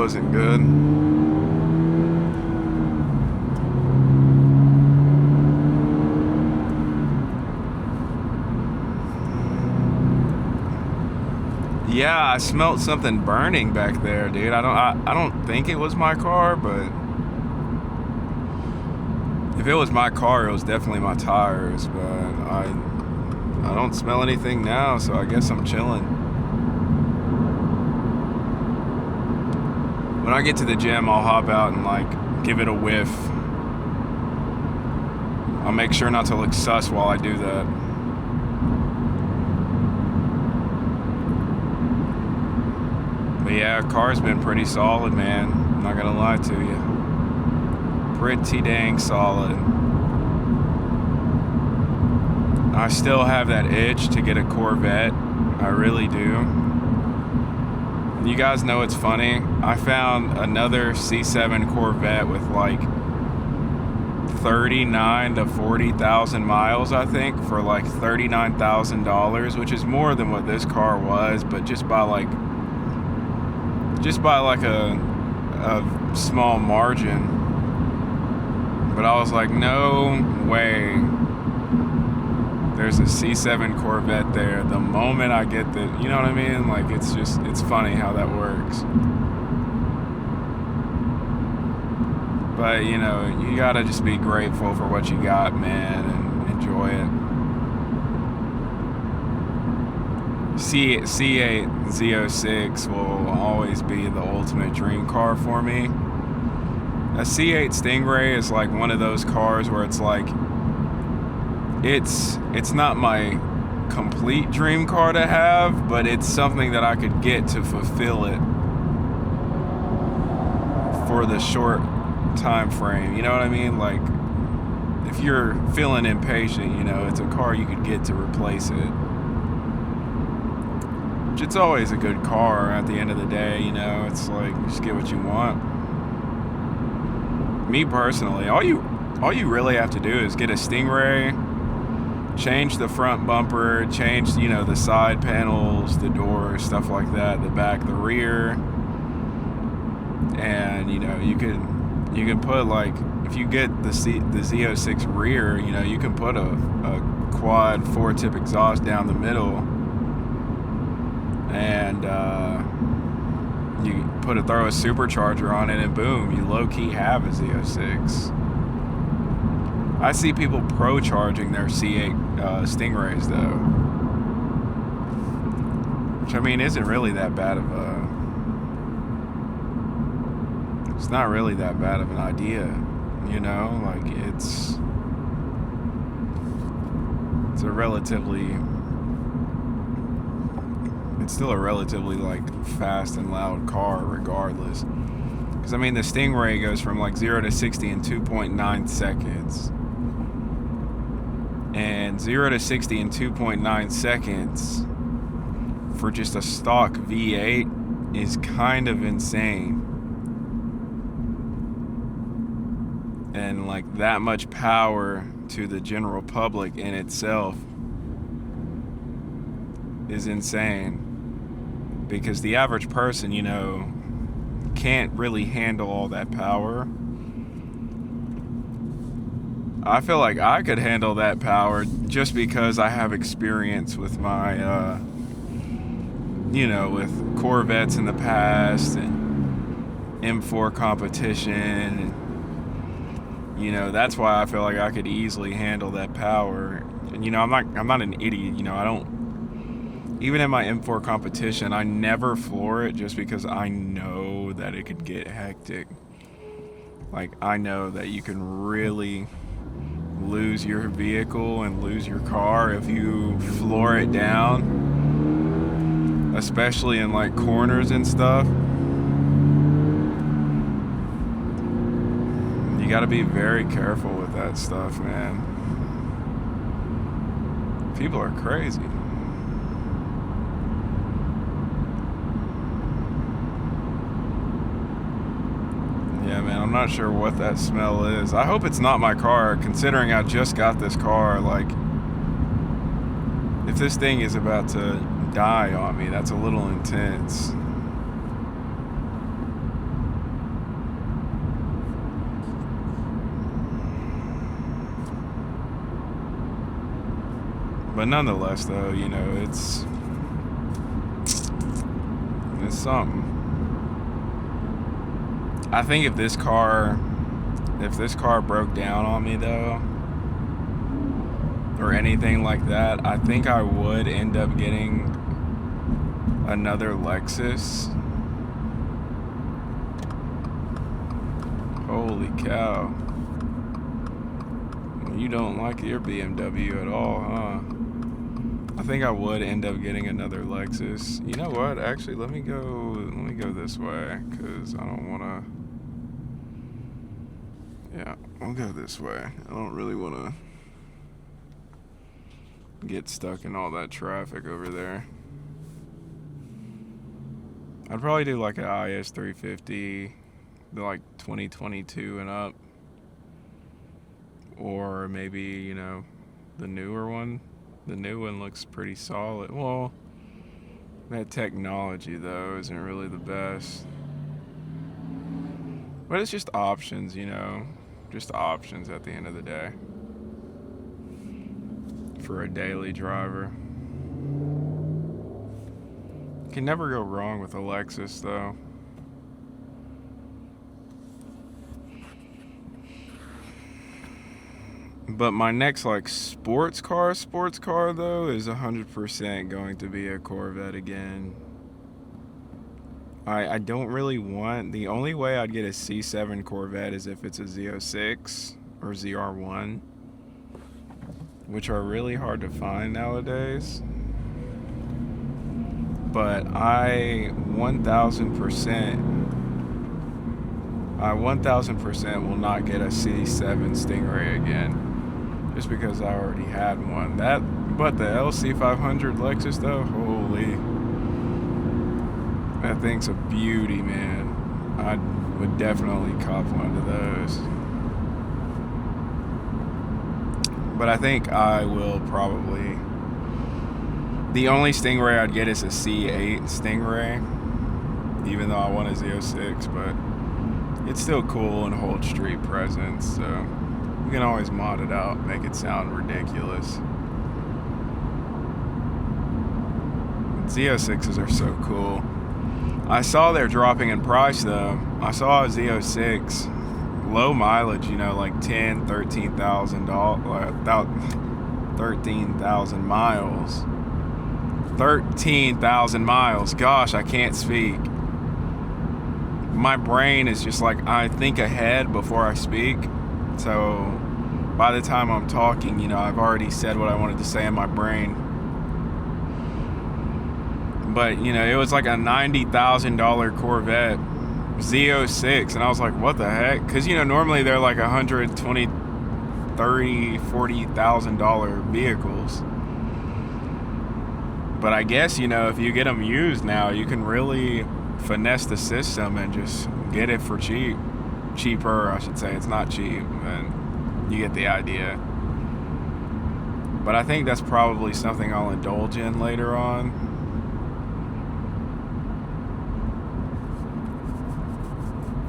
wasn't good. Yeah, I smelled something burning back there, dude. I don't think it was my car, but if it was my car, it was definitely my tires. But I don't smell anything now, so I guess I'm chilling. When I get to the gym, I'll hop out and like give it a whiff. I'll make sure not to look sus while I do that. But yeah, car's been pretty solid, man. I'm not gonna lie to you. Pretty dang solid. I still have that itch to get a Corvette. I really do. You guys know it's funny. I found another C7 Corvette with like 39 to 40,000 miles, I think, for like $39,000, which is more than what this car was, but just by like a small margin. But I was like, no way there's a C7 Corvette there the moment I get the, you know what I mean? Like, it's funny how that works. But, you know, you gotta just be grateful for what you got, man, and enjoy it. C8 Z06 will always be the ultimate dream car for me. A C8 Stingray is like one of those cars where it's like, it's not my complete dream car to have, but it's something that I could get to fulfill it for the short time frame. You know what I mean? Like, if you're feeling impatient, you know, it's a car you could get to replace it. Which it's always a good car at the end of the day, you know. It's like, just get what you want. Me personally, all you really have to do is get a Stingray, change the front bumper, change, you know, the side panels, the doors, stuff like that, the back, the rear, and, you know, you can put, like, if you get the Z06 rear, you know, you can put a quad 4-tip exhaust down the middle, and you throw a supercharger on it, and boom, you low-key have a Z06. I see people pro-charging their C8 Stingrays, though. Which, I mean, isn't really that bad of a... It's not really that bad of an idea, you know? Like, it's a relatively... It's still a relatively, like, fast and loud car, regardless. Because, I mean, the Stingray goes from, like, 0 to 60 in 2.9 seconds. And 0 to 60 in 2.9 seconds for just a stock V8 is kind of insane. And like that much power to the general public in itself is insane. Because the average person, you know, can't really handle all that power. I feel like I could handle that power just because I have experience with my, you know, with Corvettes in the past and M4 competition. And, you know, that's why I feel like I could easily handle that power. And, you know, I'm not an idiot. You know, I don't, even in my M4 competition, I never floor it just because I know that it could get hectic. Like, I know that you can really lose your vehicle and lose your car if you floor it down, especially in like corners and stuff. You got to be very careful with that stuff, man. People are crazy. Yeah, man, I'm not sure what that smell is. I hope it's not my car, considering I just got this car. Like, if this thing is about to die on me, that's a little intense. But nonetheless, though, you know, it's something. I think if this car broke down on me, though, or anything like that, I think I would end up getting another Lexus. Holy cow. You don't like your BMW at all, huh? I think I would end up getting another Lexus. You know what? Actually, let me go this way, because I don't want to... Yeah, I'll go this way. I don't really want to get stuck in all that traffic over there. I'd probably do like an IS350, like 2022 and up. Or maybe, you know, the newer one. The new one looks pretty solid. Well, that technology, though, isn't really the best. But it's just options, you know. Just options at the end of the day. For a daily driver. Can never go wrong with a Lexus, though. But my next, like, sports car, though, is 100% going to be a Corvette again. I don't really want... The only way I'd get a C7 Corvette is if it's a Z06 or ZR1, which are really hard to find nowadays. But I 1000% will not get a C7 Stingray again. Just because I already had one. But the LC500 Lexus, though, holy, that thing's a beauty, man. I would definitely cop one of those. But I think I will probably... The only Stingray I'd get is a C8 Stingray, even though I want a Z06, but it's still cool and holds street presence, so... You can always mod it out, make it sound ridiculous. Z06s are so cool. I saw they're dropping in price, though. I saw a Z06, low mileage, you know, like $13,000, about 13,000 miles. 13,000 miles. Gosh, I can't speak. My brain is just like, I think ahead before I speak. So by the time I'm talking, you know, I've already said what I wanted to say in my brain. But, you know, it was like a $90,000 Corvette Z06, and I was like, what the heck? Because, you know, normally they're like $120,000, $30,000, $40,000 vehicles. But I guess, you know, if you get them used now, you can really finesse the system and just get it for cheap. Cheaper, I should say. It's not cheap, and you get the idea. But I think that's probably something I'll indulge in later on.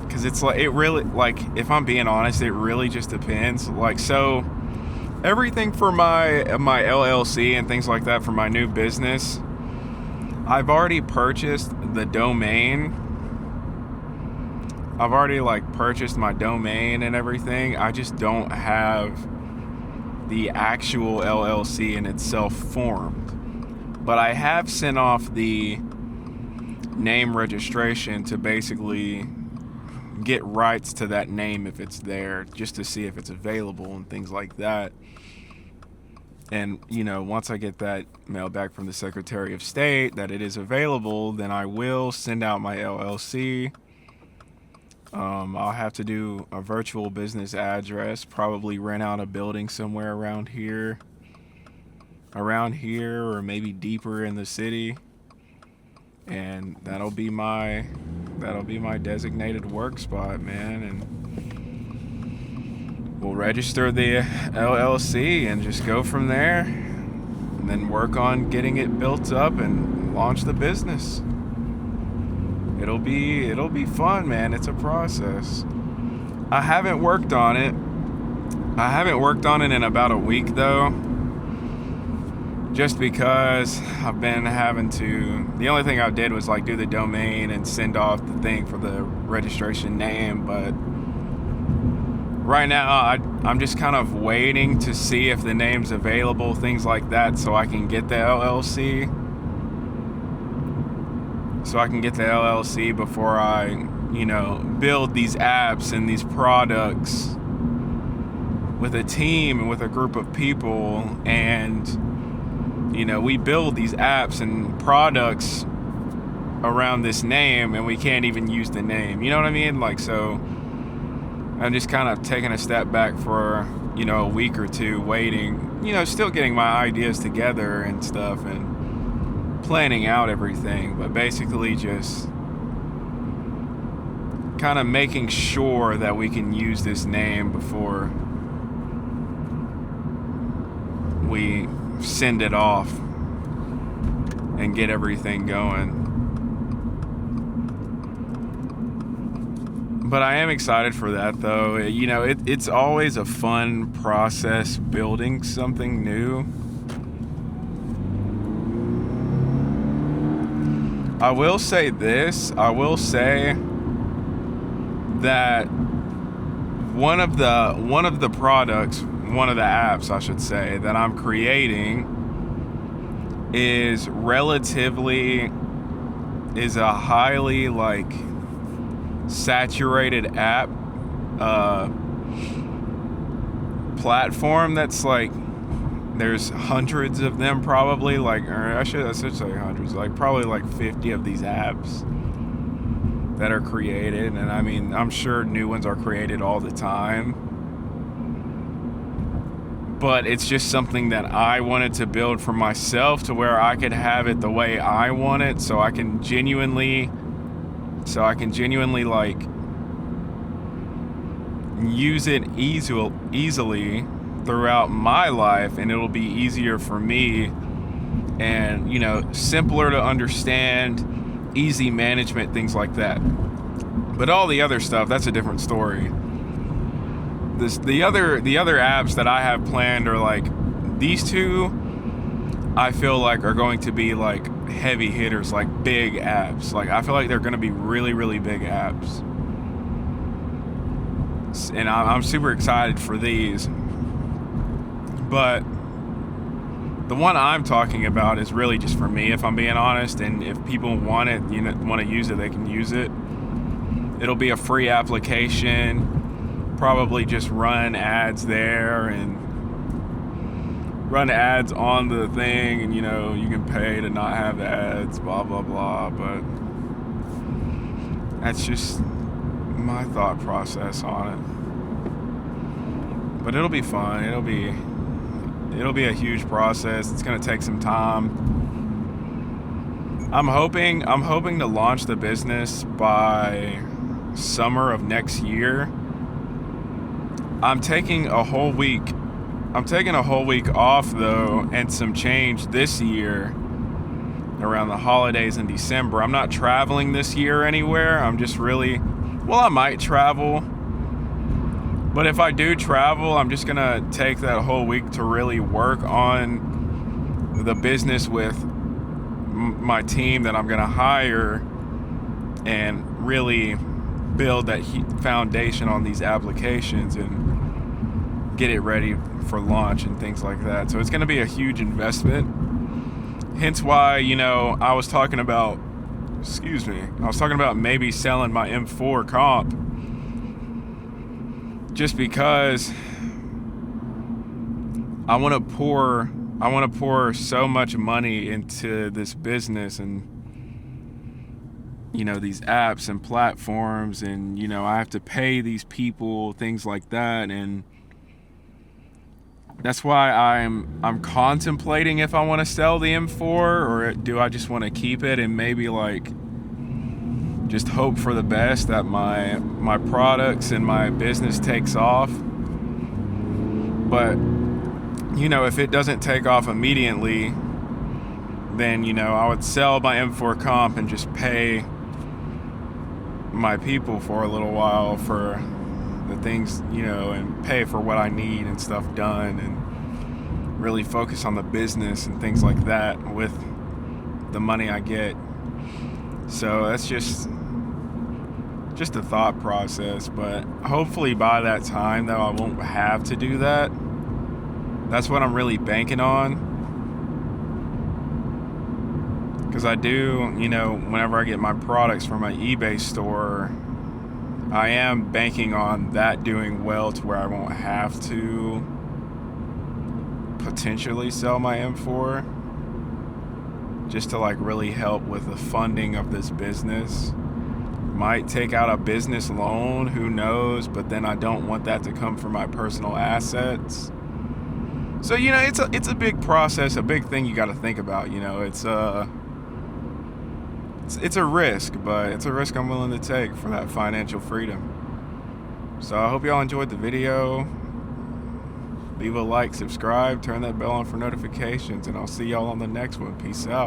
Because it's like, it really, like, if I'm being honest, it really just depends. Like, so everything for my LLC and things like that for my new business, I've already purchased the domain. I've already, like, purchased my domain and everything. I just don't have the actual LLC in itself formed. But I have sent off the name registration to basically get rights to that name if it's there, just to see if it's available and things like that. And, you know, once I get that mail back from the Secretary of State that it is available, then I will send out my LLC. I'll have to do a virtual business address, probably rent out a building somewhere around here, or maybe deeper in the city, and that'll be my designated work spot, man. And we'll register the LLC and just go from there, and then work on getting it built up and launch the business. It'll be fun, man. It's a process. I haven't worked on it in about a week, though. just because I've been having to, the only thing I did was like do the domain and send off the thing for the registration name, but right now I'm just kind of waiting to see if the name's available, things like that, so I can get the LLC. So I can get the LLC before I, build these apps and these products with a team and with a group of people, and we build these apps and products around this name, and we can't even use the name, you know what I mean? Like, so I'm just kind of taking a step back for a week or two, waiting, still getting my ideas together and stuff and planning out everything, but basically just kind of making sure that we can use this name before we send it off and get everything going. But I am excited for that, though. It's always a fun process building something new. I will say this. I will say that one of the products, one of the apps, I should say, that I'm creating is a highly like saturated app platform that's like, there's hundreds of them probably, like, or I should say hundreds, like probably like 50 of these apps that are created, and I mean, I'm sure new ones are created all the time, but it's just something that I wanted to build for myself to where I could have it the way I want it, so I can genuinely like use it easily throughout my life, and it'll be easier for me and simpler to understand, easy management, things like that. But all the other stuff, that's a different story. The other apps that I have planned are like these two. I feel like are going to be like heavy hitters, like big apps. Like I feel like they're going to be really, really big apps, and I'm super excited for these. But the one I'm talking about is really just for me, if I'm being honest. And if people want it, want to use it, they can use it. It'll be a free application. Probably just run ads there and run ads on the thing, and you can pay to not have ads, blah blah blah. But that's just my thought process on it. But it'll be fun. It'll be a huge process. It's gonna take some time. I'm hoping to launch the business by summer of next year. I'm taking a whole week off though, and some change this year around the holidays in December. I'm not traveling this year anywhere. I'm just really, I might travel, but if I do travel, I'm just gonna take that whole week to really work on the business with my team that I'm gonna hire, and really build that foundation on these applications and get it ready for launch and things like that. So it's going to be a huge investment. Hence why, I was talking about maybe selling my M4 comp, just because I want to pour so much money into this business, and these apps and platforms, and I have to pay these people, things like that, and that's why I'm contemplating if I want to sell the M4, or do I just want to keep it and maybe like just hope for the best that my products and my business takes off. But if it doesn't take off immediately, then I would sell my M4 comp and just pay my people for a little while for the things, and pay for what I need and stuff done, and really focus on the business and things like that with the money I get. So that's just a thought process, but hopefully by that time though I won't have to do that. That's what I'm really banking on, because I do, you know, whenever I get my products from my eBay store, I am banking on that doing well to where I won't have to potentially sell my M4, just to like really help with the funding of this business. Might take out a business loan, who knows, but then I don't want that to come from my personal assets. So, you know, it's a big process, a big thing you got to think about. You know, it's a risk, but it's a risk I'm willing to take for that financial freedom. So I hope y'all enjoyed the video. Leave a like, subscribe, turn that bell on for notifications, and I'll see y'all on the next one. Peace out.